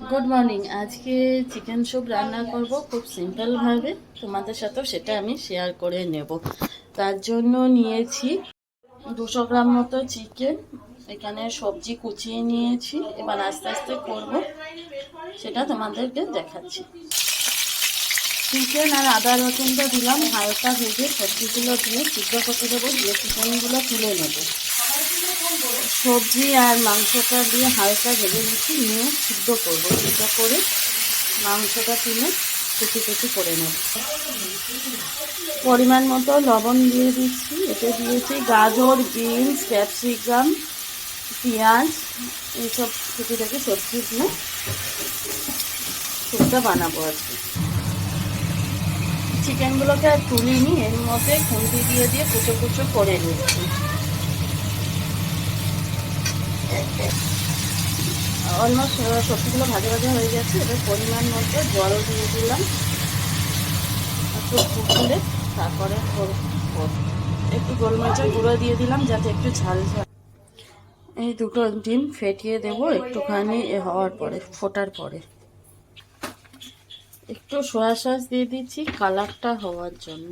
Good morning. আজকে chicken soup রান্না করব খুব সিম্পলভাবে, তোমাদের সাথেও সেটা আমি শেয়ার করে নেব। তার জন্য নিয়েছি 200 গ্রাম মতো চিকেন, এখানে সবজি কুচিয়ে নিয়েছি। এবার আস্তে আস্তে করব, সেটা তোমাদেরকে দেখাচ্ছি। চিকেন আর আদা রসুনটা দিলাম, হালকা ভেজে সবজিগুলো দিয়ে সিদ্ধ করতে দেবো, দিয়ে চিকেনগুলো তুলে নেব। সবজি আর মাংসটা দিয়ে হালকা ভেজে নিচ্ছি, নিয়ে সিদ্ধ করবো। সিদ্ধ করে মাংসটা তুলে কুচি কুচি করে নেব। পরিমাণ মতো লবণ দিয়ে দিচ্ছি। এতে দিয়েছি গাজর, বিনস, ক্যাপসিকাম, পেঁয়াজ, এইসব কুচি থেকে সবজি দিয়ে স্যুপটা বানাবো আজকে। চিকেনগুলোকে আর তুলিনি, এর মধ্যে খুন্তি দিয়ে দিয়ে কুচো কুচো করে নিচ্ছি। অলমোস্ট সবজিগুলো ভাজা ভাজা হয়ে গেছে। এবার পরিমাণ মতো জল দিয়ে দিলাম, একটু ফুটলে তারপরে একটু গোলমরিচের গুঁড়ো দিয়ে দিলাম যাতে একটু ঝাল ঝাল। এই দুটো ডিম ফেটিয়ে দেবো একটুখানি হওয়ার পরে, ফোটার পরে। একটু সয়া সস দিয়ে দিচ্ছি কালারটা হওয়ার জন্য।